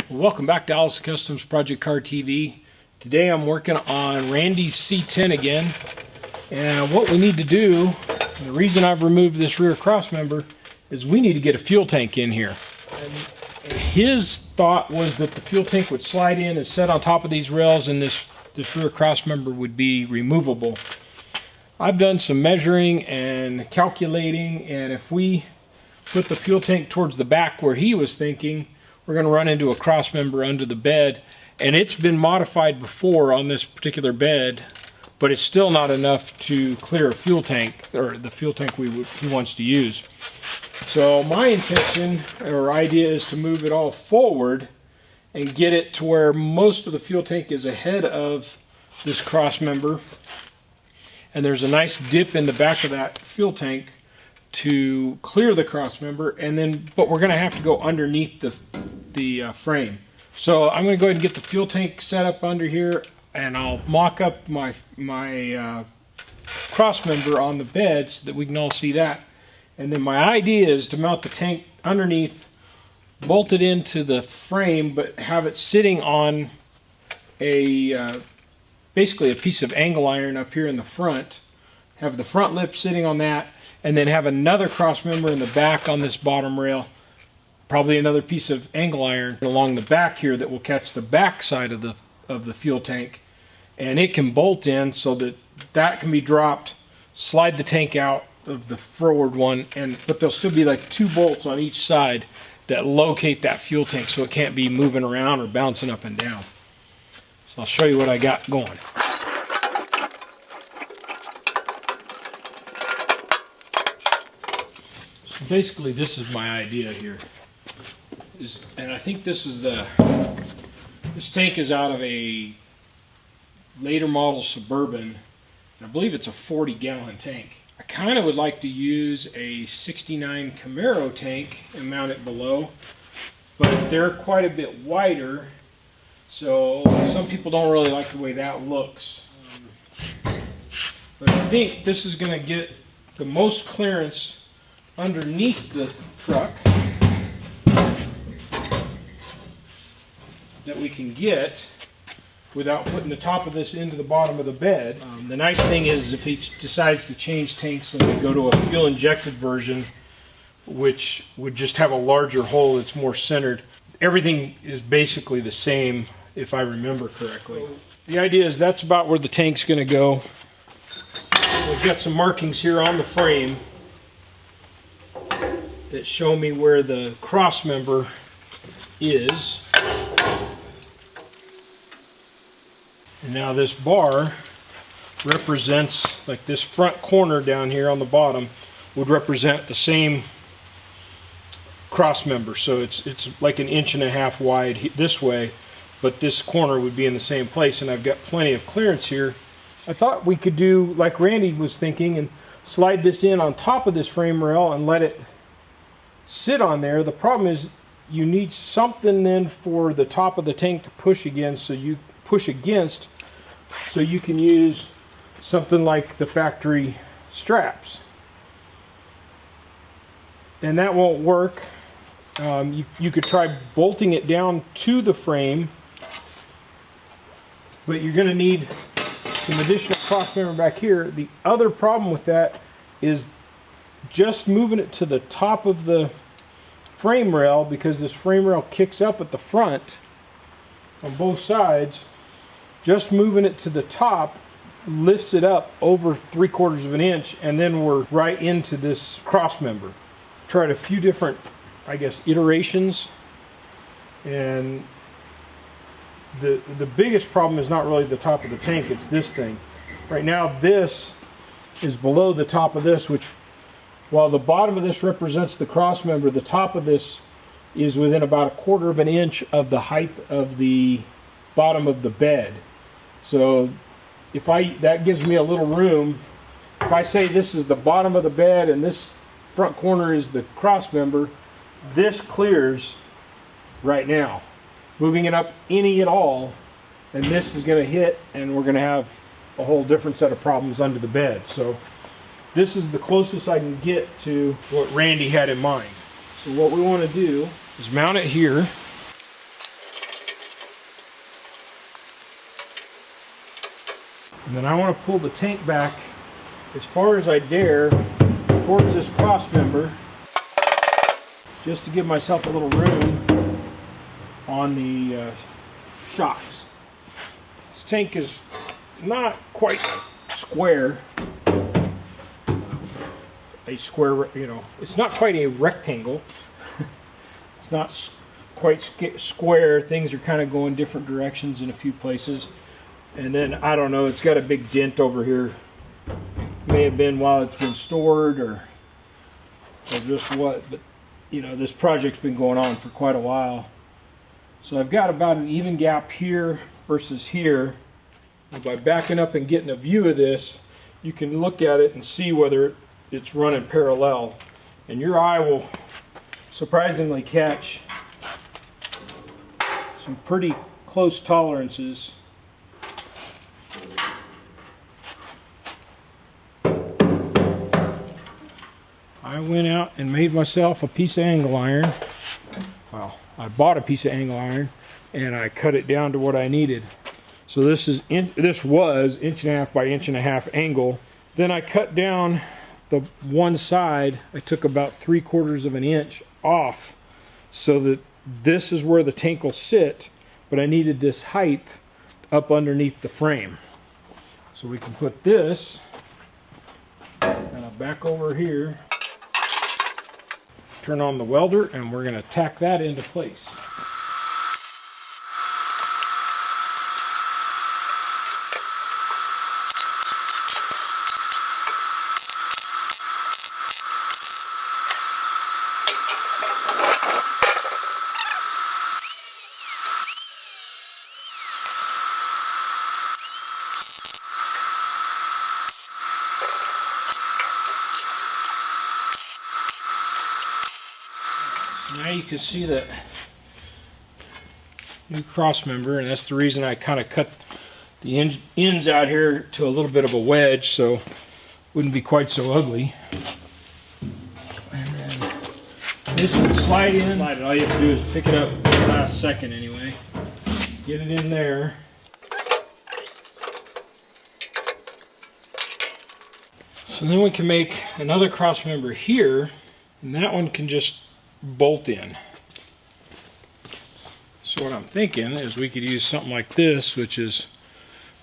Welcome back to Allison Customs Project Car TV. Today I'm working on Randy's C-10 again. And what we need to do, the reason I've removed this rear cross member, is we need to get a fuel tank in here. And his thought was that the fuel tank would slide in and set on top of these rails and this rear cross member would be removable. I've done some measuring and calculating, and if we put the fuel tank towards the back where he was thinking, we're going to run into a cross member under the bed. And it's been modified before on this particular bed, but it's still not enough to clear a fuel tank, or the fuel tank he wants to use. So my intention or idea is to move it all forward and get it to where most of the fuel tank is ahead of this cross member. And there's a nice dip in the back of that fuel tank to clear the cross member, and then but we're going to have to go underneath the frame. So I'm going to go ahead and get the fuel tank set up under here, and I'll mock up my cross member on the bed so that we can all see that. And then my idea is to mount the tank underneath, bolt it into the frame, but have it sitting on a basically a piece of angle iron up here in the front. Have the front lip sitting on that, and then have another cross member in the back on this bottom rail. Probably another piece of angle iron along the back here that will catch the back side of the fuel tank, and it can bolt in so that that can be dropped, slide the tank out of the forward one, but there'll still be like 2 bolts on each side that locate that fuel tank so it can't be moving around or bouncing up and down. So I'll show you what I got going. So basically this is my idea here. And I think this tank is out of a later model Suburban. I believe it's a 40-gallon tank. I kind of would like to use a 69 Camaro tank and mount it below, but they're quite a bit wider, so some people don't really like the way that looks. But I think this is going to get the most clearance underneath the truck that we can get without putting the top of this into the bottom of the bed. The nice thing is if he decides to change tanks and we go to a fuel injected version, which would just have a larger hole that's more centered, everything is basically the same if I remember correctly. The idea is that's about where the tank's going to go. We've got some markings here on the frame that show me where the cross member is. And now this bar represents, like this front corner down here on the bottom would represent the same cross member. So it's like 1.5 inches wide this way, but this corner would be in the same place, and I've got plenty of clearance here. I thought we could do like Randy was thinking and slide this in on top of this frame rail and let it sit on there. The problem is you need something then for the top of the tank to push against, so you can use something like the factory straps. And that won't work. You could try bolting it down to the frame, but you're going to need some additional cross member back here. The other problem with that is just moving it to the top of the frame rail, because this frame rail kicks up at the front on both sides. Just moving it to the top lifts it up over 3/4 inch, and then we're right into this cross member. Tried a few different, I guess, iterations, and the biggest problem is not really the top of the tank, it's this thing. Right now this is below the top of this, which while the bottom of this represents the cross member, the top of this is within about 1/4 inch of the height of the bottom of the bed. So that gives me a little room. If I say this is the bottom of the bed and this front corner is the cross member, this clears right now. Moving it up any at all, and this is going to hit, and we're going to have a whole different set of problems under the bed. So this is the closest I can get to what Randy had in mind. So what we want to do is mount it here. And then I want to pull the tank back as far as I dare towards this cross member, just to give myself a little room on the shocks. This tank is not quite square. A square, you know, it's not quite a rectangle. It's not quite square. Things are kind of going different directions in a few places. And then, I don't know, it's got a big dent over here. May have been while it's been stored or just what, but you know, this project's been going on for quite a while. So I've got about an even gap here versus here. And by backing up and getting a view of this, you can look at it and see whether it's running parallel. And your eye will surprisingly catch some pretty close tolerances. I went out and made myself a piece of angle iron. Well, I bought a piece of angle iron and I cut it down to what I needed. So this was 1.5 inch by 1.5 inch angle. Then I cut down the one side. I took about 3/4 of an inch off so that this is where the tank will sit, but I needed this height up underneath the frame. So we can put this kind of back over here, turn on the welder, and we're going to tack that into place. Now you can see that new cross member, and that's the reason I kind of cut the ends out here to a little bit of a wedge so it wouldn't be quite so ugly. And then this would slide in. All you have to do is pick it up the last second anyway. Get it in there. So then we can make another cross member here, and that one can just bolt in. So what I'm thinking is we could use something like this, which is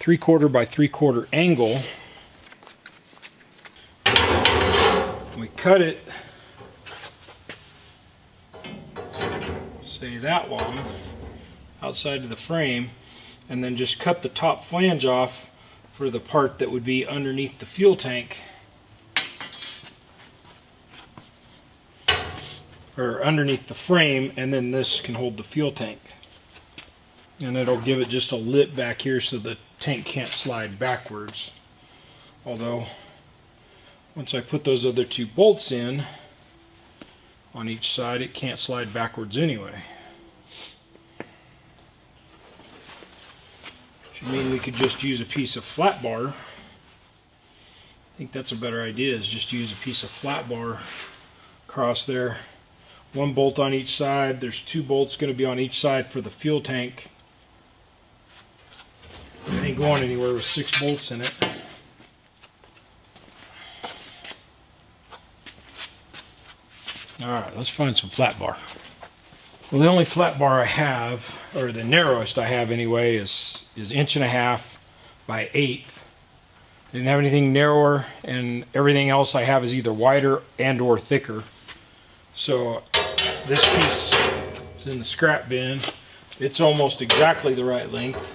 3/4 by 3/4 angle. We cut it, say that long, outside of the frame, and then just cut the top flange off for the part that would be underneath the fuel tank, or underneath the frame, and then this can hold the fuel tank. And it'll give it just a lip back here so the tank can't slide backwards. Although, once I put those other two bolts in on each side, it can't slide backwards anyway. Which would mean we could just use a piece of flat bar. I think that's a better idea, is just use a piece of flat bar across there. One bolt on each side. There's 2 bolts going to be on each side for the fuel tank. It ain't going anywhere with 6 bolts in it. Alright, let's find some flat bar. Well, the only flat bar I have, or the narrowest I have anyway, is 1.5 inch by 1/8. I didn't have anything narrower, and everything else I have is either wider and or thicker. So this piece is in the scrap bin. It's almost exactly the right length.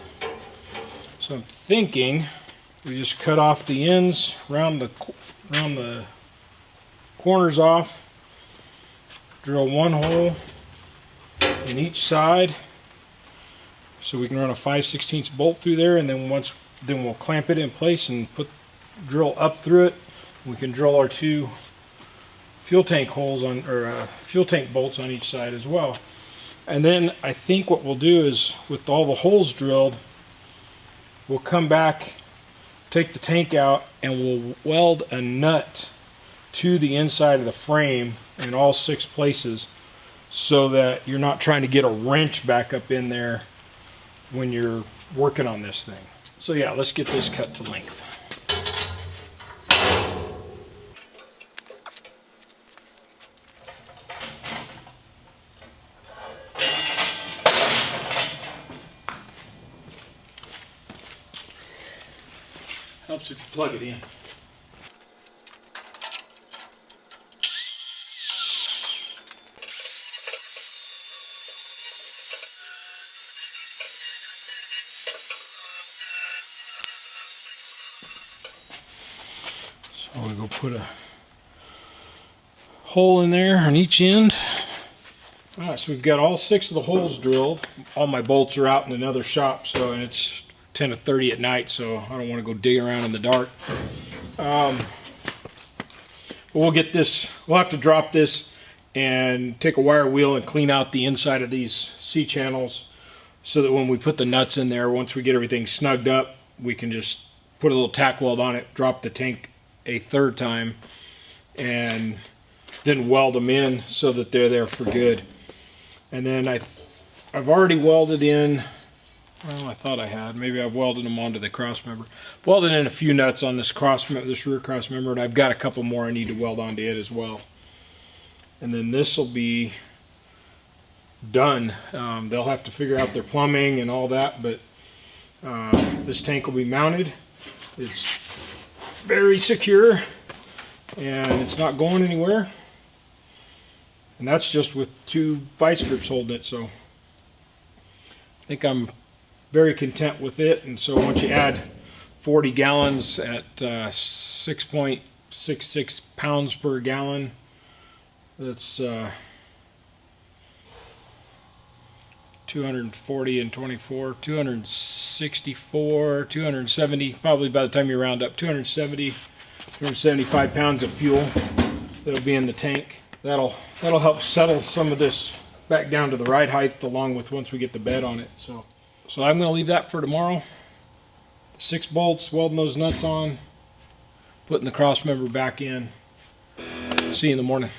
So I'm thinking we just cut off the ends, round the corners off, drill 1 hole in each side, so we can run a 5/16 bolt through there, and then we'll clamp it in place and drill up through it. We can drill our 2 fuel tank holes on, or fuel tank bolts on each side as well. And then I think what we'll do is, with all the holes drilled, we'll come back, take the tank out, and we'll weld a nut to the inside of the frame in all 6 places, so that you're not trying to get a wrench back up in there when you're working on this thing. So yeah, let's get this cut to length. Helps if you plug it in. So we go put a hole in there on each end. All right, so we've got all 6 of the holes drilled. All my bolts are out in another shop, so and it's 10 to 30 at night, so I don't want to go dig around in the dark. We'll get this, we'll have to drop this and take a wire wheel and clean out the inside of these C channels so that when we put the nuts in there, once we get everything snugged up, we can just put a little tack weld on it, drop the tank a 3rd time, and then weld them in so that they're there for good. And then I've already welded in, well, I thought I had. Maybe I've welded them onto the cross member. Welded in a few nuts on this this rear cross member, and I've got a couple more I need to weld onto it as well. And then this will be done. They'll have to figure out their plumbing and all that, but this tank will be mounted. It's very secure, and it's not going anywhere. And that's just with 2 vice grips holding it, so I think I'm very content with it. And so once you add 40 gallons at 6.66 pounds per gallon, that's 240 and 24, 264, 270, probably by the time you round up, 275 pounds of fuel that'll be in the tank. That'll help settle some of this back down to the right height, along with once we get the bed on it. So I'm going to leave that for tomorrow. 6 bolts, welding those nuts on, putting the cross member back in. See you in the morning.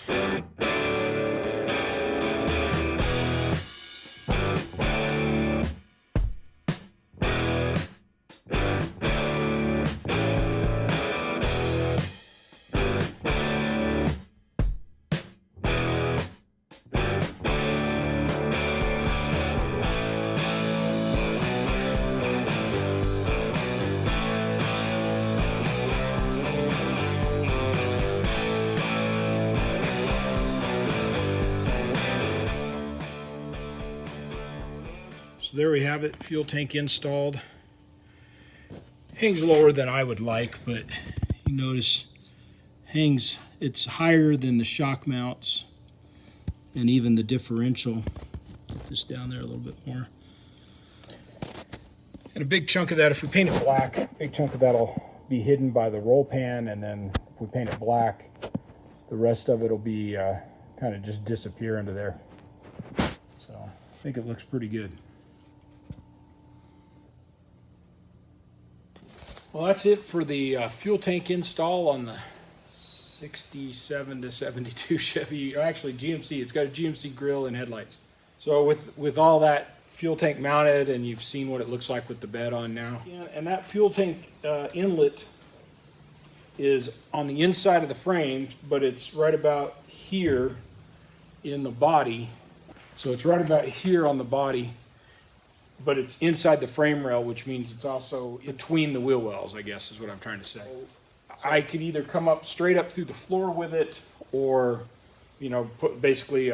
So there we have it, fuel tank installed. Hangs lower than I would like, but you notice it's higher than the shock mounts and even the differential. Put this down there a little bit more. And a big chunk of that, if we paint it black, a big chunk of that'll be hidden by the roll pan, and then if we paint it black, the rest of it will be kind of just disappear into there. So I think it looks pretty good. Well, that's it for the fuel tank install on the 67 to 72 Chevy, actually GMC. It's got a GMC grill and headlights. So with all that fuel tank mounted, and you've seen what it looks like with the bed on now. Yeah, and that fuel tank inlet is on the inside of the frame, but it's right about here in the body. So it's right about here on the body, but it's inside the frame rail, which means it's also between the wheel wells, I guess is what I'm trying to say. I could either come up straight up through the floor with it, or, you know, put basically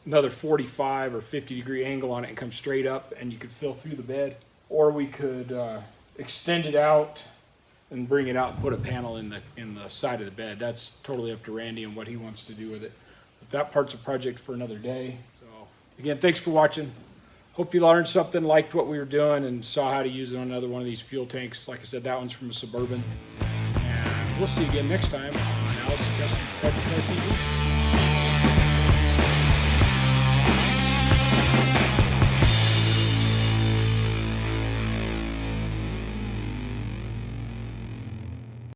another 45 or 50 degree angle on it and come straight up, and you could fill through the bed. Or we could extend it out and bring it out and put a panel in the side of the bed. That's totally up to Randy and what he wants to do with it. But that part's a project for another day. So again, thanks for watching. Hope you learned something, liked what we were doing, and saw how to use it on another one of these fuel tanks. Like I said, that one's from a Suburban. And we'll see you again next time on Allison Customs Project TV.